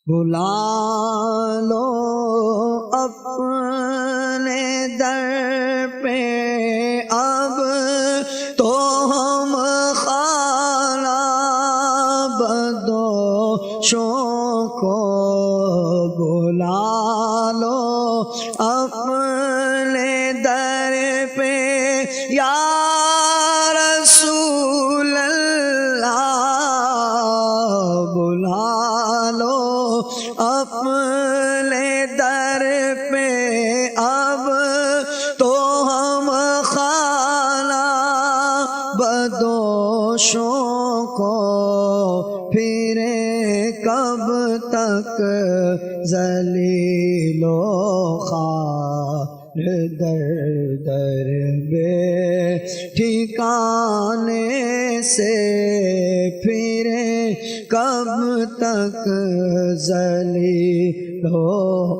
بلا لو اپنے در پہ اب تو ہم خانہ بدوشوں کو بلا لو اپنے در پہ یا رسول اللہ بلا لو اپنے در پہ اب تو ہم خانہ بدوشوں کو پھرے کب تک ذلیل و خوار در در بے ٹھکانے سے پھرے کب تک ذلیل و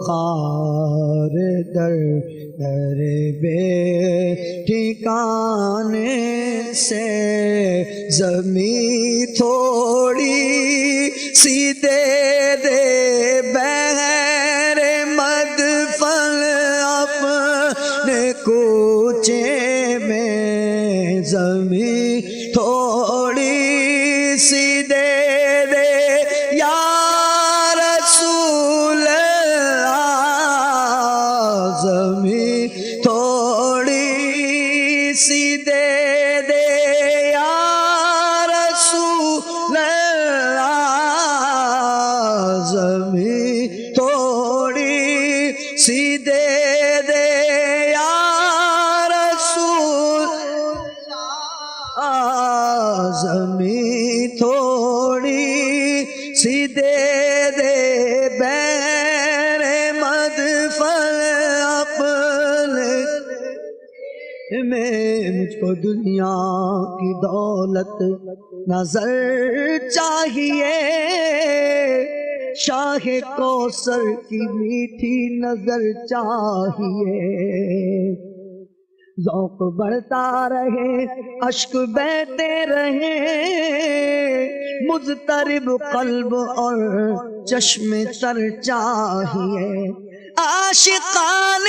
خوار در در بے ٹھکانے سے زمین تھوڑی سی دے دے بہر مدفن اپنے کوچے میں زمین تھوڑی سی دے دے یا رسول اللہ زمین تھوڑی سی دے دے یا رسول اللہ زمین تھوڑی سی دے دے یا رسول اللہ زمین تھوڑی سی دے دے بیر مدفن اپنے میں مجھ کو دنیا کی دولت نظر چاہیے شاہ کوثر کی میٹھی نظر چاہیے ذوق بڑھتا رہے اشک بہتے رہے مضطرب قلب اور چشم تر چاہیے عاشقان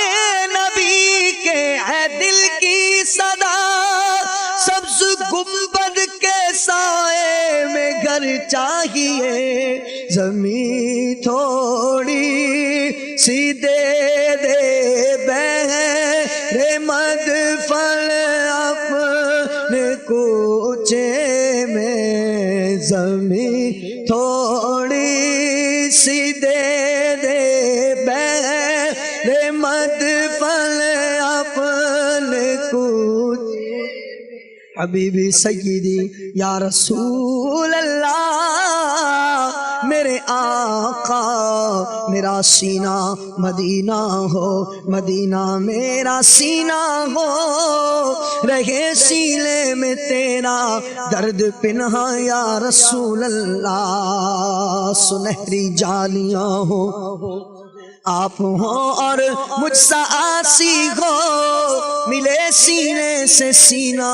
نبی کے ہے دل کی صدا سبز گنبد کے سائے میں گھر چاہیے زمین تھوڑی سی دے دے بہر مدفن اپنے کوچے میں زمین تھوڑی سی دے دے بہر مدفن اپنے کوچے حبیبی سیدی یا رسول اللہ میرے آقا میرا سینہ مدینہ ہو مدینہ میرا سینہ ہو رہے سینے میں تیرا درد پنہا یا رسول اللہ سنہری جالیاں ہو آپ ہو اور مجھ سا آسی ہو ملے سینے سے سینہ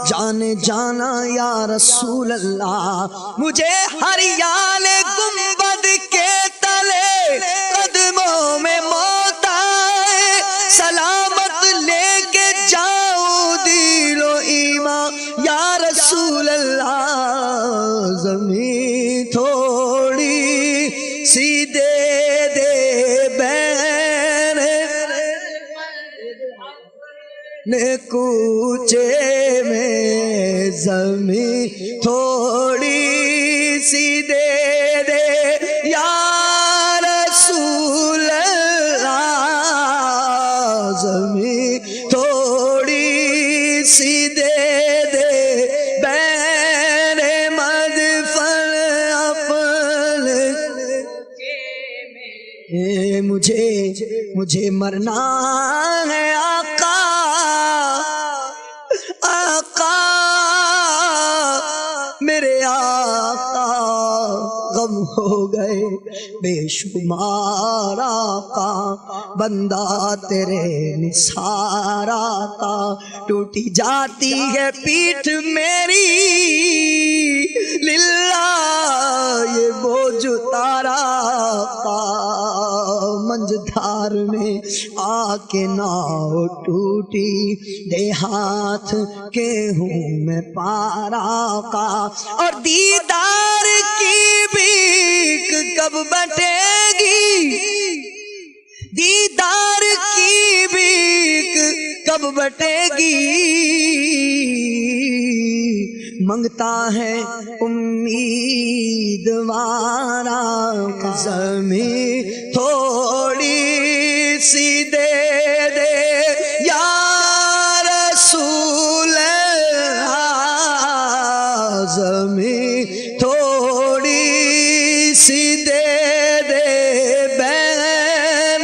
جانے جانا یا رسول اللہ مجھے ہر یال گنبد کے تلے قدموں میں موت آئے سلامت لے کے جاؤ دل و ایمان یا رسول اللہ زمین تھوڑی سی دے دے کوچے میں زمین تھوڑی سی دے دے یا رسول اللہ زمین تھوڑی سی دے دے بیر مدفن اپنے مجھے مرنا ہے آقا آقا میرے آقا غم ہو گئے بے شمار آقا، بندہ تیرے نثار آقا، ٹوٹی جاتی ہے پیٹھ میری للہ یہ بوجھ اتارا آقا، منجدھار میں آ کے ناؤ ٹوٹی، دے ہاتھ کے ہوں میں پارا آقا، اور دیدار کی بھیک کب بٹے گی، دیدار کی بھیک کب بٹے گی، منگتا ہے امیدوار آقا، زمین تھوڑی سی دے دے یا رسول اللہ، زمین تھوڑی سی دے دے بہن،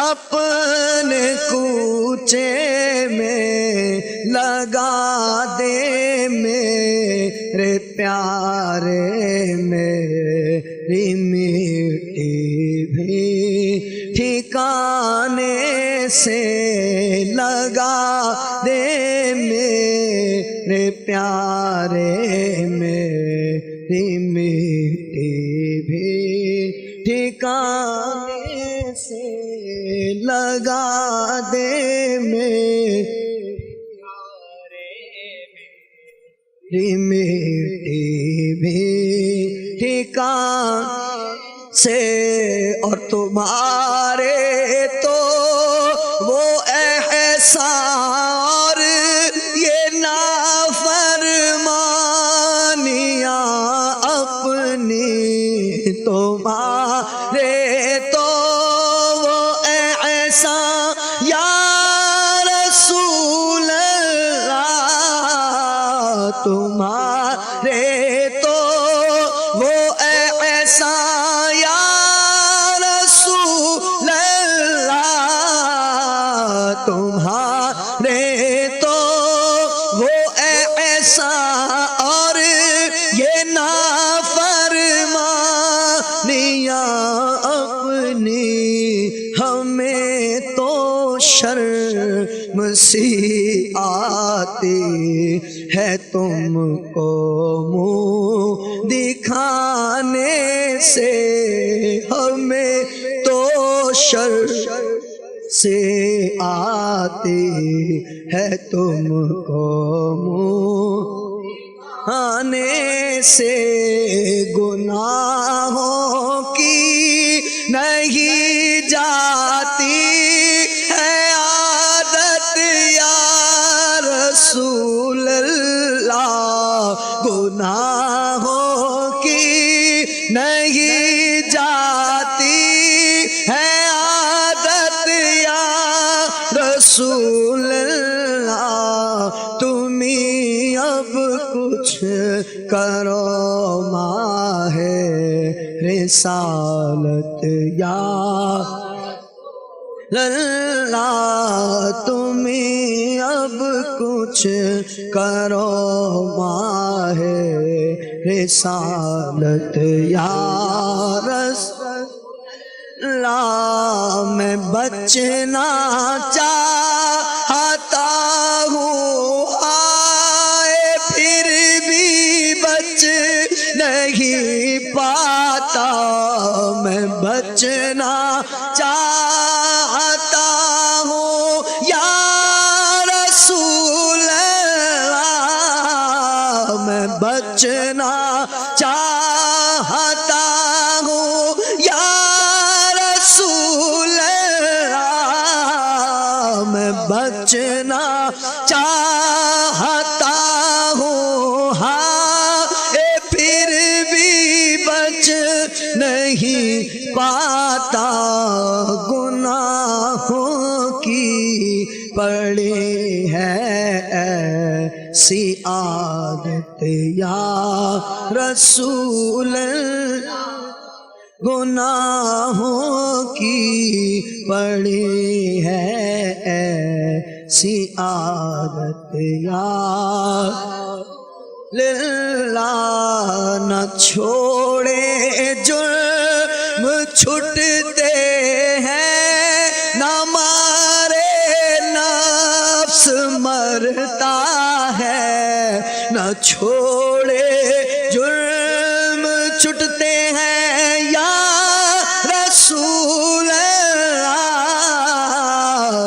اپنے کوچے میں لگا دے میرے پیارے، میری مٹی بھی ٹھکانے سے لگا دے میرے پیارے، میری مٹی بھی ٹھکانے سے لگا دے میری مٹی بھی ٹھکان سے، اور تمہارے تو وہ احسان اور یہ نافرمانیاں اپنی، تمہارے تو وہ احسان یا رسول اللہ، تمہارے تو وہ احسان یا رسول اللہ، تمہارے تو وہ احسان اور یہ نافرمانیاں اپنی، ہمیں تو شرم سی آتی ہے تم کو منہ دکھانے سے، ہمیں تو شرم سے آتی ہے تم کو منہ آنے سے، گناہوں کی نہیں جاتی ہے عادت یا رسول اللہ، گناہوں کی نہیں جاتی ہے عادت یا رسول اللہ، تمہیں اب کچھ کرو ماہ رسالت یا اللہ، تمہیں اب کچھ کرو ماہ رسالت یا رسول اللہ، میں بچنا چاہتا ہوں آئے پھر بھی بچ نہیں پاتا، میں بچنا چاہتا ہوں یا رسول اللہ، میں بچنا چاہتا ہوں یا رسول اللہ، میں بچنا چاہتا ہوں، ہاں پھر بھی بچ نہیں پاتا، گناہوں کی پڑی ہے ایسی عادت یا رسول اللہ، گناہوں کی پڑی ہے ایسی عادت یا اللہ نہ چھوڑے جرم چھٹتے ہیں، نہ مارے نفس مرتا ہے، نہ چھوڑے جرم چھٹتے ہیں یا رسول اللہ،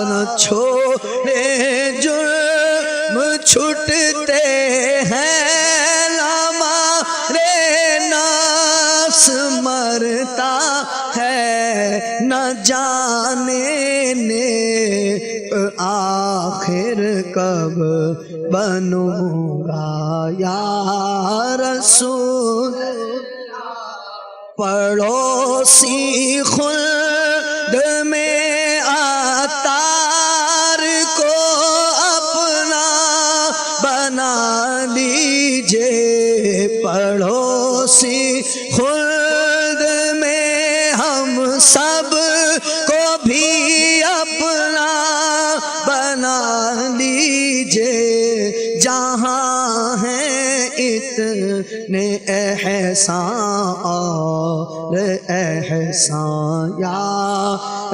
نہ چھوڑے جرم چھٹتے ہیں، مرتا ہے، نہ جانے نے آخر کب بنوں گا یا رسول۔ پڑوسی خلد میں عطار کو اپنا بنا لیجئے، پڑوسی خلد میں ہم سب کو بھی اپنا بنا لیجئے، جہاں ہیں اتنے احسان اور احسان یا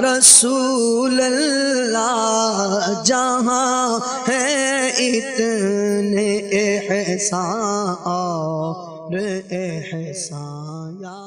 رسول اللہ، جہاں ہیں اتنے احسان اور احسان یا